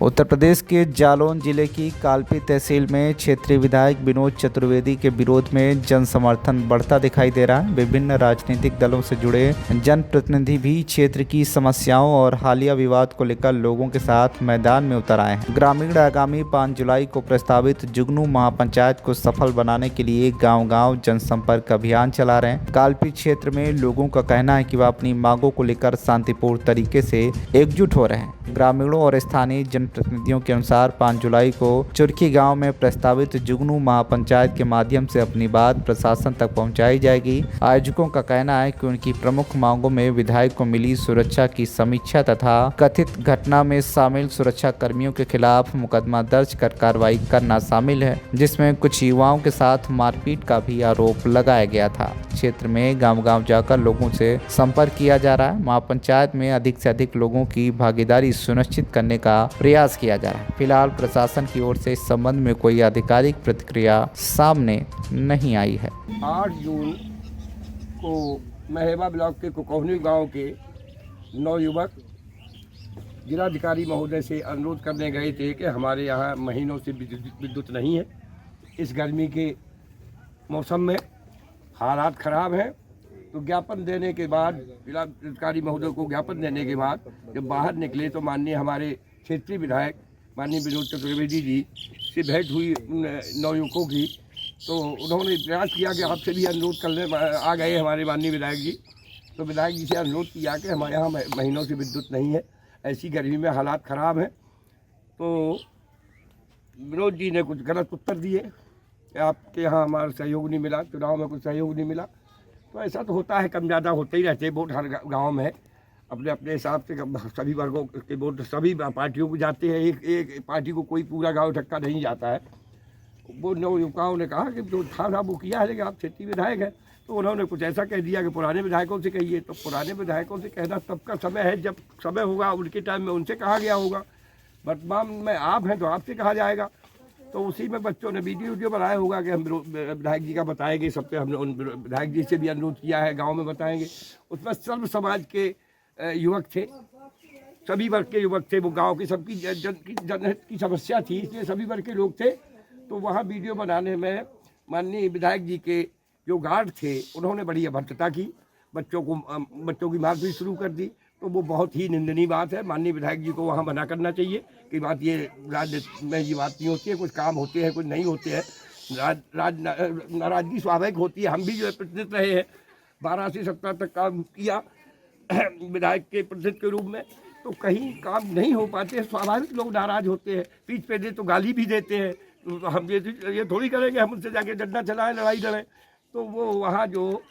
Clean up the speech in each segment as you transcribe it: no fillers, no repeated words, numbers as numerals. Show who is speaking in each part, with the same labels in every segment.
Speaker 1: उत्तर प्रदेश के जालौन जिले की कालपी तहसील में क्षेत्रीय विधायक विनोद चतुर्वेदी के विरोध में जन समर्थन बढ़ता दिखाई दे रहा है। विभिन्न राजनीतिक दलों से जुड़े जनप्रतिनिधि भी क्षेत्र की समस्याओं और हालिया विवाद को लेकर लोगों के साथ मैदान में उतर आए हैं। ग्रामीण आगामी 5 जुलाई को प्रस्तावित जुगनू महापंचायत को सफल बनाने के लिए गाँव-गाँव जनसंपर्क अभियान चला रहे हैं। कालपी क्षेत्र में लोगों का कहना है कि वह अपनी मांगों को लेकर शांतिपूर्ण तरीके से एकजुट हो रहे हैं। ग्रामीणों और स्थानीय जनप्रतिनिधियों के अनुसार 5 जुलाई को चुरखी गांव में प्रस्तावित जुगनू महापंचायत के माध्यम से अपनी बात प्रशासन तक पहुंचाई जाएगी। आयोजकों का कहना है कि उनकी प्रमुख मांगों में विधायक को मिली सुरक्षा की समीक्षा तथा कथित घटना में शामिल सुरक्षा कर्मियों के खिलाफ मुकदमा दर्ज कर कार्रवाई करना शामिल है, जिसमें कुछ युवाओं के साथ मारपीट का भी आरोप लगाया गया था। क्षेत्र में गांव-गांव जाकर लोगों से संपर्क किया जा रहा है। महापंचायत में अधिक से अधिक लोगों की भागीदारी सुनिश्चित करने का प्रयास किया जा रहा है। फिलहाल प्रशासन की ओर से इस संबंध में कोई आधिकारिक प्रतिक्रिया सामने नहीं आई है।
Speaker 2: 8 जून को महेबा ब्लॉक के कुकौनी गांव के 9 युवक जिलाधिकारी महोदय से अनुरोध करने गए थे कि हमारे यहाँ महीनों से विद्युत नहीं है। इस गर्मी के मौसम में हालात ख़राब हैं। तो ज्ञापन देने के बाद जिलाधिकारी महोदय को ज्ञापन देने के बाद जब बाहर निकले तो माननीय हमारे क्षेत्रीय विधायक माननीय विनोद चतुर्वेदी जी से भेंट हुई 9 युवकों की। तो उन्होंने प्रयास किया कि आपसे भी अनुरोध करने आ गए हमारे माननीय विधायक जी। तो विधायक जी से अनुरोध किया कि हमारे यहाँ महीनों से विद्युत नहीं है, ऐसी गर्मी में हालात ख़राब हैं। तो विनोद जी ने कुछ गलत उत्तर दिए कि आपके यहाँ हमारा सहयोग नहीं मिला, चुनाव में कुछ सहयोग नहीं मिला। तो ऐसा तो होता है, कम ज़्यादा होते ही रहते हैं। वोट हर गाँव में अपने अपने हिसाब से सभी वर्गों के वोट सभी पार्टियों को जाते हैं। एक पार्टी को कोई पूरा गांव इकट्ठा नहीं जाता है। वो 9 युवकों ने कहा कि जो था वो किया है, लेकिन आप क्षेत्रीय विधायक हैं। तो उन्होंने कुछ ऐसा कह दिया कि पुराने विधायकों से कहिए। तो पुराने विधायकों से कहना तब का समय है जब समय होगा, उनके टाइम में उनसे कहा गया होगा। वर्तमान में आप हैं तो आपसे कहा जाएगा। तो उसी में बच्चों ने वीडियो बनाया होगा कि हम विधायक जी का बताएंगे। सबसे हमने उन विधायक जी से भी अनुरोध किया है, गांव में बताएंगे। उसमें सर्व समाज के युवक थे, सभी वर्ग के युवक थे। वो गांव की सबकी जनहित की समस्या थी, इसलिए सभी वर्ग के लोग थे। तो वहाँ वीडियो बनाने में माननीय विधायक जी के जो गार्ड थे उन्होंने बड़ी अभद्रता की, बच्चों की मारपीट शुरू कर दी। तो वो बहुत ही निंदनीय बात है। माननीय विधायक जी को वहाँ मना करना चाहिए कि बात ये राजनीति में ये बात नहीं होती है। कुछ काम होते हैं, कुछ नहीं होते हैं। नाराजगी स्वाभाविक होती है। हम भी जो है प्रतिनिधित्व रहे हैं, 12 से 17 तक काम किया विधायक के प्रतिनिधित्व के रूप में। तो कहीं काम नहीं हो पाते हैं, स्वाभाविक लोग नाराज होते हैं। पीठ पे दे तो गाली भी देते हैं। तो हम ये थोड़ी करेंगे हम उनसे जाके डंडा चलाएं, लड़ाई लड़ें। तो वो वहाँ जो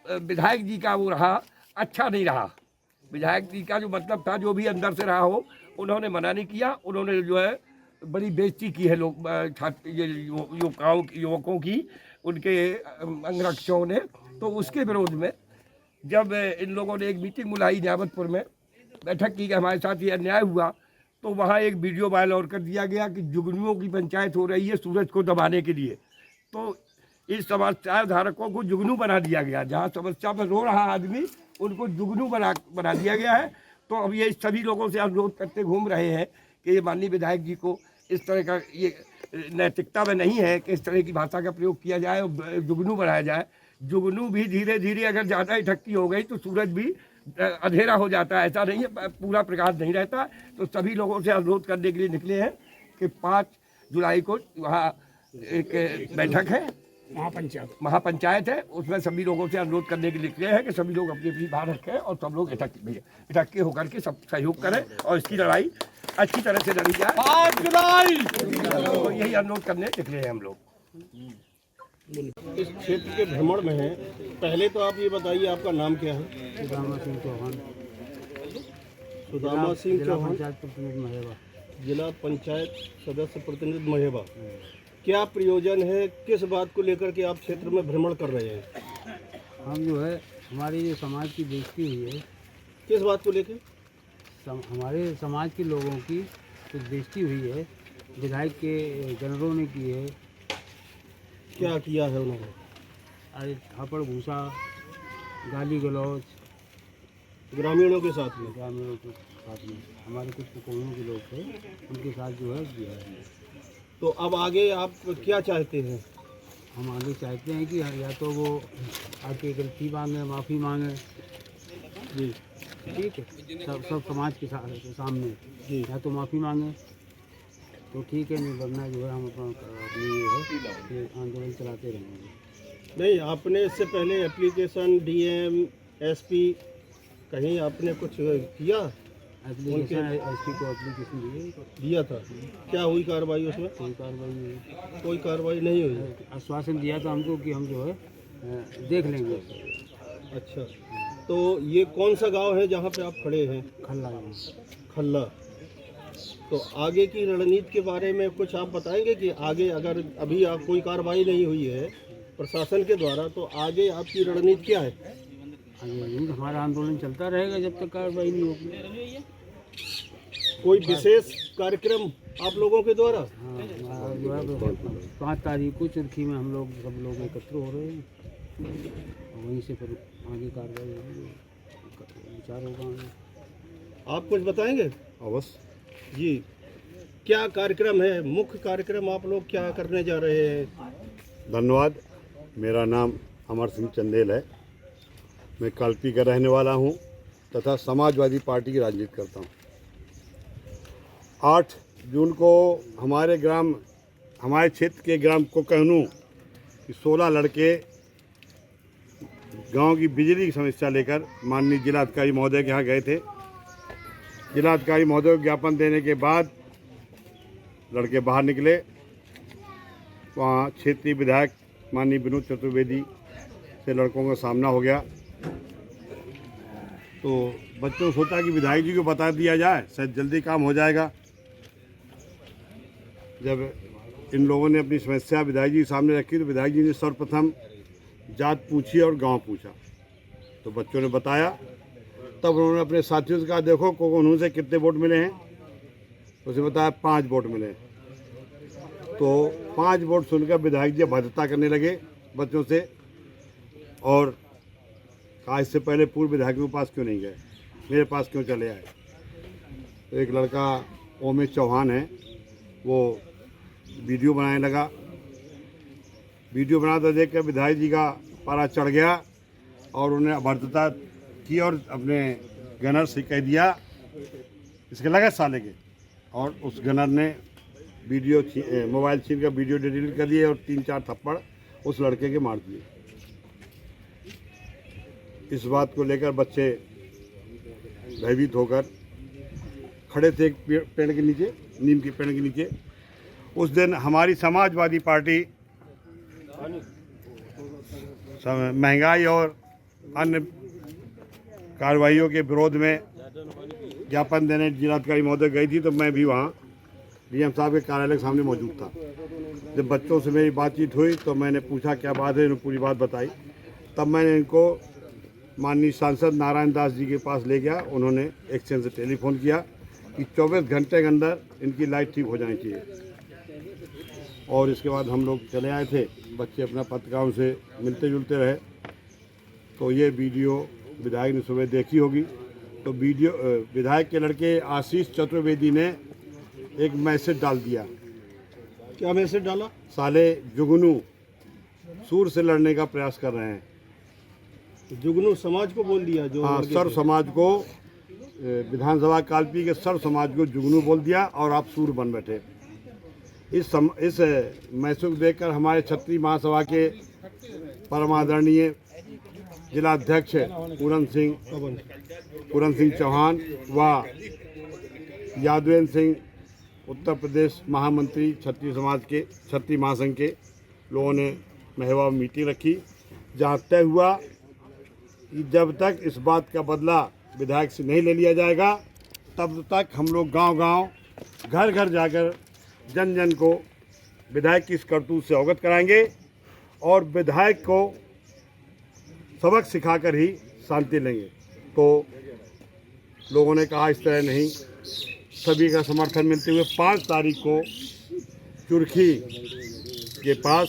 Speaker 2: विधायक जी का वो रहा, अच्छा नहीं रहा। विधायक जी का जो मतलब था, जो भी अंदर से रहा हो, उन्होंने मना नहीं किया। उन्होंने जो है बड़ी बेइज्जती की है लोग युवकों की, उनके अंगरक्षकों ने। तो उसके विरोध में जब इन लोगों ने एक मीटिंग बुलाई न्यामतपुर में, बैठक की कि हमारे साथ ये अन्याय हुआ, तो वहाँ एक वीडियो वायरल और कर दिया गया कि जुगनुओं की पंचायत हो रही है सूरज को दबाने के लिए। तो इस समस्या धारकों को जुगनू बना दिया गया। जहाँ समस्या में रो रहा आदमी, उनको जुगनू बना दिया गया है। तो अब ये सभी लोगों से अनुरोध करते घूम रहे हैं कि ये माननीय विधायक जी को इस तरह का, ये नैतिकता में नहीं है कि इस तरह की भाषा का प्रयोग किया जाए और जुगनू बनाया जाए। जुगनू भी धीरे धीरे अगर ज़्यादा इकट्ठी हो गई तो सूरज भी अंधेरा हो जाता है। ऐसा नहीं है, पूरा प्रकाश नहीं रहता। तो सभी लोगों से अनुरोध करने के लिए निकले हैं कि 5 जुलाई को वहाँ एक बैठक है, महापंचायत है। उसमें सभी लोगों से अनुरोध करने के लिए निकले हैं कि सभी लोग अपनी अपनी बात रखें और सब लोग इकट्ठे होकर के सब सहयोग करें और इसकी लड़ाई अच्छी तरह से लड़ी जाए। 5 जुलाई तो यही अनुरोध करने निकले हैं हम लोग।
Speaker 3: इस क्षेत्र के भ्रमण में है। पहले तो आप ये बताइए, आपका नाम क्या है?
Speaker 4: सुदामा सिंह चौहान,
Speaker 3: सुदामा सिंह चौहान,
Speaker 4: पंचायत प्रतिनिधि महेबा,
Speaker 3: जिला पंचायत सदस्य प्रतिनिधि महेबा। क्या प्रयोजन है, किस बात को लेकर के आप क्षेत्र में भ्रमण कर रहे हैं?
Speaker 4: हम जो है हमारी जो समाज की बेइज्जती हुई है,
Speaker 3: किस बात को लेकर?
Speaker 4: हमारे समाज के लोगों की कुछ बेइज्जती हुई है, विधायक के जनरों ने की है।
Speaker 3: क्या किया है उन्होंने?
Speaker 4: अरे थापड़ भूसा, गाली गलौज
Speaker 3: ग्रामीणों के साथ में।
Speaker 4: ग्रामीणों को साथ में, हमारे कुछ कुकोनों के लोग थे, उनके साथ जो है किया है हमने।
Speaker 3: तो अब आगे आप क्या चाहते हैं?
Speaker 4: हम आगे चाहते हैं कि या तो वो आके गलती मांगे, माफ़ी मांगे,
Speaker 3: जी
Speaker 4: ठीक है, सब समाज के सामने
Speaker 3: जी।
Speaker 4: या तो माफ़ी मांगे तो ठीक है, नहीं वरना जो है हम अपनी ये है कि आंदोलन चलाते रहेंगे।
Speaker 3: नहीं, आपने इससे पहले एप्लीकेशन डीएम एसपी कहीं आपने कुछ किया?
Speaker 4: एप्लीकेशन एसपी को एप्लीकेशन
Speaker 3: दिया था, क्या हुई कार्रवाई उसमें?
Speaker 4: कोई कार्रवाई नहीं,
Speaker 3: कोई कार्रवाई नहीं हुई।
Speaker 4: आश्वासन दिया था हमको कि हम जो है देख लेंगे।
Speaker 3: अच्छा, तो ये कौन सा गांव है जहां पे आप खड़े हैं?
Speaker 4: खल्ला
Speaker 3: खल्ला। तो आगे की रणनीति के बारे में कुछ आप बताएंगे कि आगे अगर अभी आप कोई कार्रवाई नहीं हुई है प्रशासन के द्वारा, तो आगे आपकी रणनीति क्या है?
Speaker 4: आगे हमारा आंदोलन चलता रहेगा जब तक कार्रवाई नहीं होगी।
Speaker 3: कोई विशेष कार्यक्रम आप लोगों के द्वारा?
Speaker 4: हाँ, हमारा जो है 5 तारीख को चुरखी में हम लोग सब लोग एकत्र हो रहे हैं, और वहीं से फिर आगे कार्रवाई होगी, विचार होगा।
Speaker 3: आप कुछ बताएंगे?
Speaker 5: अवश्य
Speaker 3: जी, क्या कार्यक्रम है, मुख्य कार्यक्रम आप लोग क्या करने जा रहे हैं?
Speaker 5: धन्यवाद। मेरा नाम अमर सिंह चंदेल है। मैं कालपी का रहने वाला हूं तथा समाजवादी पार्टी की राजनीति करता हूं। 8 जून को हमारे क्षेत्र के ग्राम कोकहनू कि 16 लड़के गांव की बिजली की समस्या लेकर माननीय जिलाधिकारी महोदय के यहाँ गए थे। जिलाधिकारी महोदय को ज्ञापन देने के बाद लड़के बाहर निकले। वहाँ क्षेत्रीय विधायक माननीय विनोद चतुर्वेदी से लड़कों का सामना हो गया। तो बच्चों ने सोचा कि विधायक जी को बता दिया जाए, शायद जल्दी काम हो जाएगा। जब इन लोगों ने अपनी समस्या विधायक जी के सामने रखी तो विधायक जी ने सर्वप्रथम जात पूछी और गांव पूछा। तो बच्चों ने बताया। तब उन्होंने अपने साथियों से कहा, देखो कोकोनू से कितने वोट मिले हैं? उसे बताया 5 वोट मिले। तो 5 वोट सुनकर विधायक जी भद्रता करने लगे बच्चों से और कहा, इससे पहले पूर्व विधायकों के पास क्यों नहीं गए, मेरे पास क्यों चले आए? तो एक लड़का ओमेश चौहान है, वो वीडियो बनाने लगा। वीडियो बनाता देख कर विधायक जी का पारा चढ़ गया और उन्हें अभद्रता की और अपने गनर से कह दिया, इसके लगा साले के। और उस गनर ने मोबाइल छीन कर वीडियो डिलीट कर दिए और 3-4 थप्पड़ उस लड़के के मार दिए। इस बात को लेकर बच्चे भयभीत होकर खड़े थे एक पेड़ के नीचे, नीम के पेड़ के नीचे। उस दिन हमारी समाजवादी पार्टी महंगाई और अन्य कार्रवाइयों के विरोध में ज्ञापन देने जिलाधिकारी महोदय गई थी। तो मैं भी वहाँ डीएम साहब के कार्यालय के सामने मौजूद था। जब बच्चों से मेरी बातचीत हुई तो मैंने पूछा क्या बात है, इन्होंने पूरी बात बताई। तब मैंने इनको माननीय सांसद नारायण दास जी के पास ले गया। उन्होंने एक्सचेंज से टेलीफोन किया कि 24 घंटे के अंदर इनकी लाइट ठीक हो जानी चाहिए। और इसके बाद हम लोग चले आए थे। बच्चे अपना पत्रकारों से मिलते जुलते रहे। तो ये वीडियो विधायक ने सुबह देखी होगी। तो वीडियो विधायक के लड़के आशीष चतुर्वेदी ने एक मैसेज डाल दिया।
Speaker 3: क्या मैसेज डाला?
Speaker 5: साले जुगनू सूर से लड़ने का प्रयास कर रहे हैं।
Speaker 3: जुगनू समाज को बोल दिया? जो
Speaker 5: हाँ, सर्व समाज को, विधानसभा कालपी के सर्व समाज को जुगनू बोल दिया और आप सूर बन बैठे। इस मैसेज देखकर हमारे क्षत्रिय महासभा के परम आदरणीय जिलाध्यक्ष पूरन सिंह चौहान व यादवेंद्र सिंह उत्तर प्रदेश महामंत्री क्षत्रिय महासंघ के लोगों ने महवा में मीटिंग रखी, जहाँ तय हुआ कि जब तक इस बात का बदला विधायक से नहीं ले लिया जाएगा तब तक हम लोग गांव-गांव, घर-घर जाकर जन को विधायक की इस करतूत से अवगत कराएंगे और विधायक को सबक सिखाकर ही शांति लेंगे। तो लोगों ने कहा इस तरह नहीं। सभी का समर्थन मिलते हुए 5 तारीख को चुरखी के पास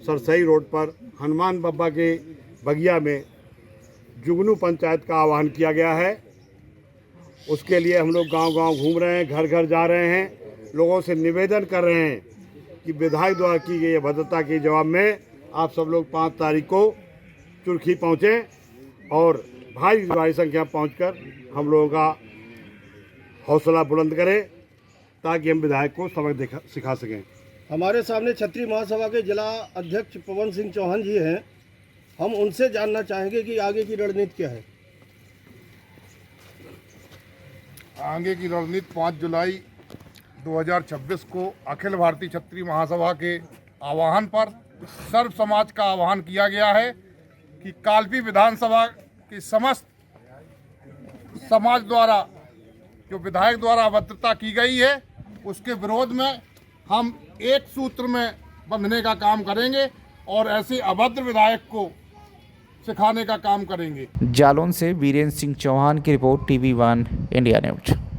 Speaker 5: सरसई रोड पर हनुमान बाबा के बगिया में जुगनू पंचायत का आह्वान किया गया है उसके लिए हम लोग गांव-गांव घूम रहे हैं, घर घर जा रहे हैं, लोगों से निवेदन कर रहे हैं कि विधायक द्वारा की गई अभद्रता के जवाब में आप सब लोग 5 तारीख को चुरखी पहुँचें और भारी संख्या पहुंचकर हम लोगों का हौसला बुलंद करें ताकि हम विधायक को सबक सिखा सकें।
Speaker 3: हमारे सामने क्षत्रिय महासभा के जिला अध्यक्ष पवन सिंह चौहान जी हैं, हम उनसे जानना चाहेंगे कि आगे की रणनीति क्या है।
Speaker 6: आगे की रणनीति 5 जुलाई 2026 को अखिल भारतीय क्षत्रिय महासभा के आह्वान पर सर्व समाज का आह्वान किया गया है कि कालपी विधानसभा की समस्त समाज द्वारा जो विधायक द्वारा अभद्रता की गई है उसके विरोध में हम एक सूत्र में बंधने का काम करेंगे और ऐसे अभद्र विधायक को सिखाने का काम करेंगे।
Speaker 1: जालौन से वीरेंद्र सिंह चौहान की रिपोर्ट, TV1 इंडिया न्यूज।